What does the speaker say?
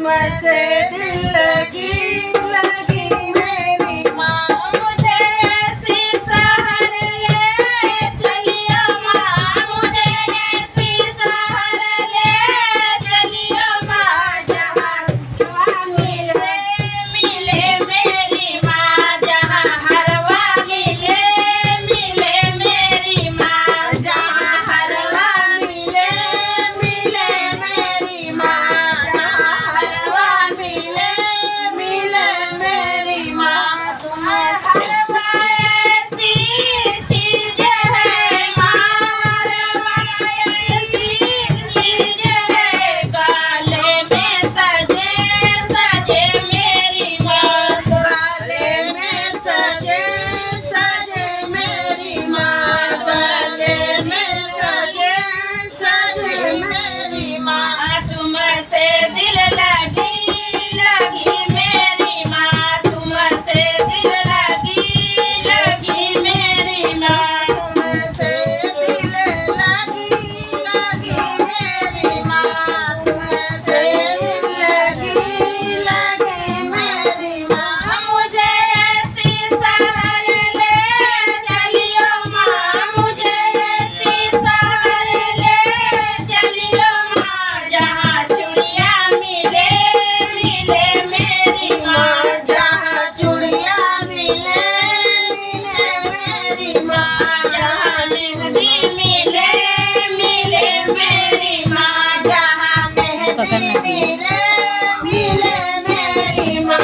तुमसे दिल लगी लगी मेरी माँ। मुझे ऐसी शहर ले चलियो माँ, मुझे ऐसी शहर ले चलियो माँ, जहाँ मिले मिले मेरी माँ, जहाँ हरवा मिले मिले मेरी माँ, जहाँ हरवा मिले मिले मेरी माँ, जहाँ हरवा मिले मिले मेरी माँ। तुम हरवा ऐसी चीज है माँ, हरवा ऐसी चीज है, काले में सजे सजे मेरी माँ, गले में सजे सजे मेरी माँ, गले में सजे सजे मेरी माँ। तुमसे दिल लगी लगी मेरी माँ, तुमसे दिल लगी लगी मेरी माँ, तुमसे दिल लगी लगी मेरी माँ, तुमसे दिल लगी लगी मेरी माँ। मुझे ऐसी शहर ले चलियो माँ, मुझे ऐसी शहर ले चलियो माँ, जहाँ चूड़िया मिले मिले मेरी माँ, जहाँ चूड़िया मिले मिले मेरी माँ, जहाँ मेहंदी मिले मिले मेरी माँ, जहाँ मेहंदी मिले मिले मेरी माँ।